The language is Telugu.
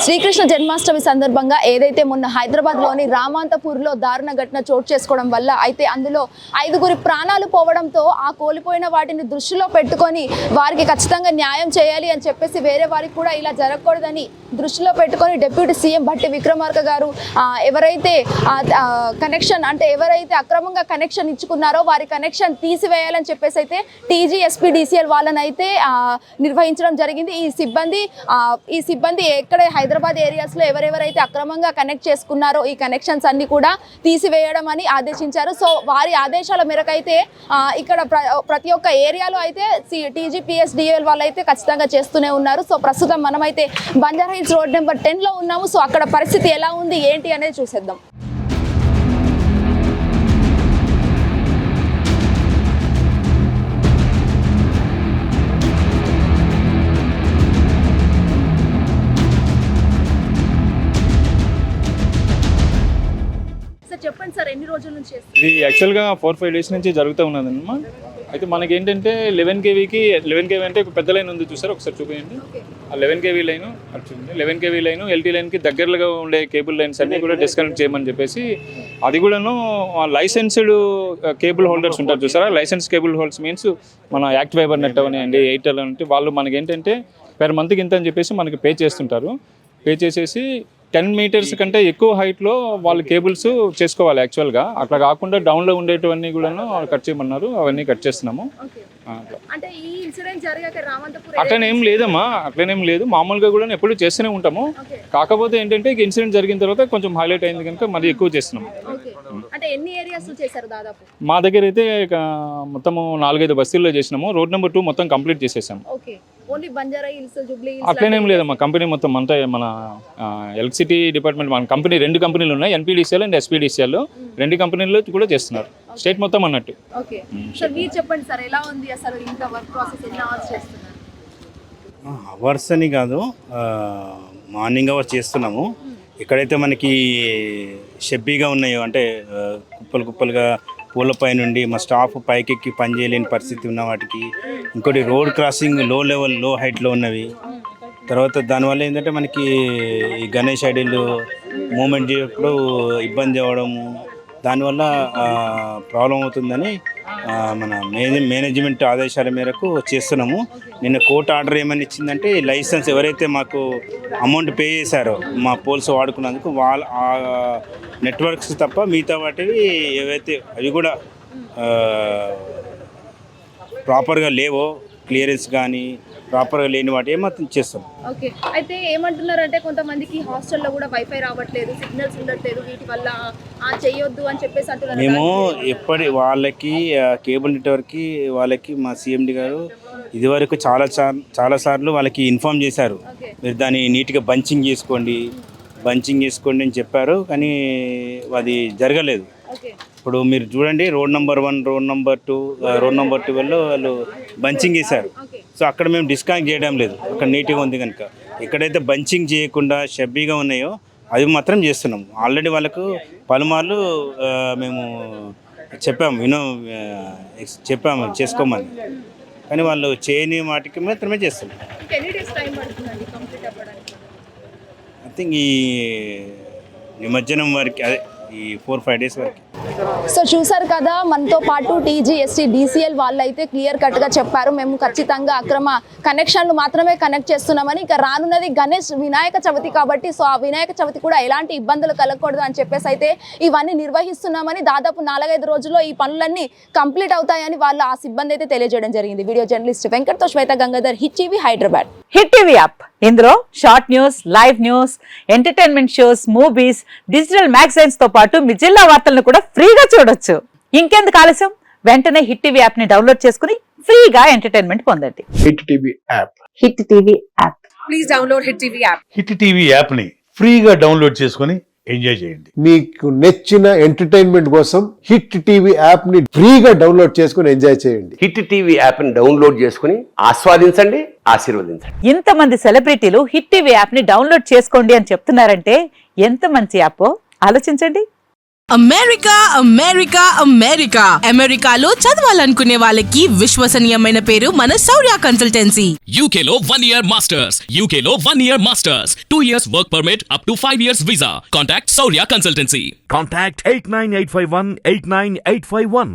శ్రీకృష్ణ జన్మాష్టమి సందర్భంగా ఏదైతే మొన్న హైదరాబాద్లోని రామాంతపూర్లో దారుణ ఘటన చోటు చేసుకోవడం వల్ల అయితే అందులో 5గురి ప్రాణాలు పోవడంతో ఆ కోల్పోయిన వాటిని దృష్టిలో పెట్టుకొని వారికి ఖచ్చితంగా న్యాయం చేయాలి అని చెప్పేసి వేరే వారికి కూడా ఇలా జరగకూడదని దృష్టిలో పెట్టుకొని డిప్యూటీ సీఎం భట్టి విక్రమార్క గారు ఎవరైతే కనెక్షన్ అంటే ఎవరైతే అక్రమంగా కనెక్షన్ ఇచ్చుకున్నారో వారి కనెక్షన్ తీసివేయాలని చెప్పేసి అయితే టీజీ ఎస్పీడీసీఎల్ వాళ్ళని అయితే నిర్వహించడం జరిగింది. ఈ సిబ్బంది ఎక్కడ హైదరాబాద్ ఏరియాస్లో ఎవరెవరైతే అక్రమంగా కనెక్ట్ చేసుకున్నారో ఈ కనెక్షన్స్ అన్ని కూడా తీసివేయడం అని ఆదేశించారు. సో వారి ఆదేశాల మేరకు అయితే ఇక్కడ ప్రతి ఒక్క ఏరియాలో అయితే టీజీపీఎస్డీఎల్ వాళ్ళు అయితే ఖచ్చితంగా చేస్తూనే ఉన్నారు. సో ప్రస్తుతం మనమైతే బంజారా హిల్స్ రోడ్ నెంబర్ 10లో ఉన్నాము. సో అక్కడ పరిస్థితి ఎలా ఉంది ఏంటి అనేది చూసేద్దాం. చెప్పండి సార్, ఎన్ని రోజుల నుంచి ఇది యాక్చువల్గా 4-5 డేస్ నుంచి జరుగుతూ ఉన్నదన్నమా. అయితే మనకి ఏంటంటే 11 kV అంటే ఒక పెద్ద లైన్ ఉంది చూసారు, ఒకసారి చూపించండి. ఆ 11 kV లైన్ వచ్చింది. 11 kV లైన్ ఎల్టీ లైన్కి దగ్గరగా ఉండే కేబుల్ లైన్స్ అన్నీ కూడా డిస్కనెక్ట్ చేయమని చెప్పేసి అది కూడాను లైసెన్స్డ్ కేబుల్ హోల్డర్స్ ఉంటారు చూసారా. లైసెన్స్ కేబుల్ హోల్డర్స్ మీన్స్ మన యాక్ట్ ఫైబర్ నెట్ అవనివ్వండి, ఎయిర్టెల్ అంటే వాళ్ళు మనకి ఏంటంటే పెర్ మంత్కి ఇంత అని చెప్పేసి మనకి పే చేస్తుంటారు. పే చేసేసి 10 మీటర్స్ కంటే ఎక్కువ హైట్లో వాళ్ళు కేబుల్స్ చేసుకోవాలి. యాక్చువల్గా అట్లా కాకుండా డౌన్లో ఉండేటివన్నీ కూడాను కట్ చేయమన్నారు, అవన్నీ కట్ చేస్తున్నాము. అట్లనేం లేదమ్మా, అట్లనేం లేదు. మామూలుగా కూడా ఎప్పుడు చేస్తూనే ఉంటాము. కాకపోతే ఏంటంటే ఇన్సిడెంట్ జరిగిన తర్వాత కొంచెం హైలైట్ అయింది కనుక మరి ఎక్కువ చేస్తున్నాము. మా దగ్గర అయితే మొత్తము 4-5 బస్తీల్లో చేసినాము. రోడ్ నెంబర్ 2 మొత్తం కంప్లీట్ చేసేసాము. అట్లనేం లేదమ్మా, కంపెనీ మొత్తం అంతా మన ఎలక్ట్రిసిటీ డిపార్ట్మెంట్ మన కంపెనీ 2 కంపెనీలు ఉన్నాయి, ఎన్పీడీసీఎల్ అండ్ ఎస్పీడీసీఎల్. 2 కంపెనీల్లో కూడా చేస్తున్నారు, స్టేట్ మొత్తం అన్నట్టు. అవర్స్ అని కాదు, మార్నింగ్ అవర్స్ చేస్తున్నాము. ఎక్కడైతే మనకి షెబ్బీగా ఉన్నాయో అంటే కుప్పలుగా పూలపై నుండి మా స్టాఫ్ పైకెక్కి పనిచేయలేని పరిస్థితి ఉన్న వాటికి, ఇంకోటి రోడ్ క్రాసింగ్ లో హైట్లో ఉన్నవి. తర్వాత దానివల్ల ఏంటంటే మనకి ఈ గణేష్ ఐడీలు మూమెంట్ చేయప్పుడు ఇబ్బంది అవ్వడము, దానివల్ల ప్రాబ్లం అవుతుందని మన మేనేజ్మెంట్ ఆదేశాల మేరకు చేస్తున్నాము. నిన్న కోర్టు ఆర్డర్ ఏమని ఇచ్చిందంటే లైసెన్స్ ఎవరైతే మాకు అమౌంట్ పే చేశారో మా పోల్స్ వాడుకున్నందుకు వాళ్ళ నెట్వర్క్స్ తప్ప మిగతా వాటివి ఏవైతే అవి కూడా ప్రాపర్గా లేవో, క్లియరెన్స్ కానీ ప్రాపర్గా లేని వాటి ఏమాత్రం చేస్తాం. ఓకే, అయితే ఏమంటున్నారంటే కొంతమందికి హాస్టల్లో కూడా వైఫై రావట్లేదు, సిగ్నల్స్ ఉండట్లేదు, వీటి వల్ల చేయొద్దు అని చెప్పేసి అంటున్నారు. మేము వాళ్ళకి కేబుల్ నెట్వర్క్కి వాళ్ళకి మా సిఎండి గారు ఇదివరకు చాలా సార్లు వాళ్ళకి ఇన్ఫార్మ్ చేశారు, మీరు దాన్ని నీట్గా బంచింగ్ చేసుకోండి అని చెప్పారు. కానీ అది జరగలేదు. ఇప్పుడు మీరు చూడండి, road number 1, road number 2, road number 12లో వాళ్ళు బంచింగ్ చేశారు. సో అక్కడ మేము డిస్కనెక్ట్ చేయడం లేదు, అక్కడ నీట్గా ఉంది కనుక. ఎక్కడైతే బంచింగ్ చేయకుండా షబ్బీగా ఉన్నాయో అవి మాత్రం చేస్తున్నాము. ఆల్రెడీ వాళ్ళకు పలుమార్లు మేము చెప్పాము చేసుకోమని, కానీ వాళ్ళు చేయని వాటికి మాత్రమే చేస్తున్నాం. ఐ థింక్ ఈ నిమజ్జనం వరకు, అదే ఈ 4-5 డేస్ వరకు. సో చూసారు కదా, మనతో పాటు టీజీఎస్టీడీసీఎల్ వాళ్ళు అయితే క్లియర్ కట్గా చెప్పారు, మేము ఖచ్చితంగా అక్రమ కనెక్షన్లు మాత్రమే కనెక్ట్ చేస్తున్నామని. ఇక రానున్నది వినాయక చవితి కాబట్టి సో ఆ వినాయక చవితి కూడా ఎలాంటి ఇబ్బందులు కలగకూడదు అని చెప్పేసి అయితే ఇవన్నీ నిర్వహిస్తున్నామని, దాదాపు 4-5 రోజుల్లో ఈ పనులన్నీ కంప్లీట్ అవుతాయని వాళ్ళు ఆ సిబ్బంది అయితే తెలియజేయడం జరిగింది. వీడియో జర్నలిస్ట్ వెంకట్తో Swetha Gangadhar, hit TV Hyderabad. Hit TV app, ఇందులో short news, live news, entertainment shows, movies, digital magazines తో పాటు మీ జిల్లా వార్తలను కూడా ఫ్రీగా చూడొచ్చు. ఇంకెందుకు ఆలస్యం, వెంటనే హిట్ టీవీ యాప్ ని డౌన్లోడ్ చేసుకుని ఫ్రీగా ఎంటర్టైన్మెంట్ పొందండి. Hit TV app. Hit TV app. Please download hit TV app. Hit TV app ని ఫ్రీగా డౌన్లోడ్ చేసుకుని ఎంజాయ్ చేయండి. మీకు నచ్చిన ఎంటర్టైన్మెంట్ కోసం హిట్ టీవీ యాప్ ని ఫ్రీగా డౌన్లోడ్ చేసుకుని ఎంజాయ్ చేయండి. హిట్ టీవీ యాప్ ని డౌన్లోడ్ చేసుకుని ఆస్వాదించండి, ఆశీర్వదించండి. ఇంతమంది సెలబ్రిటీలు హిట్ టీవీ యాప్ ని డౌన్లోడ్ చేసుకోండి అని చెప్తున్నారంటే ఎంత మంచి యాప్ ఆలోచించండి. అమెరికా అమెరికా అమెరికా అమెరికాలో చదవాలనుకునే వాళ్ళకి విశ్వసనీయమైన పేరు మన శౌర్య కన్సల్టెన్సీ. UK లో 1 year masters. UK లో 1 year masters. 2 years work permit up to 5 years visa. Contact Saurya Consultancy. Contact 89851 89851.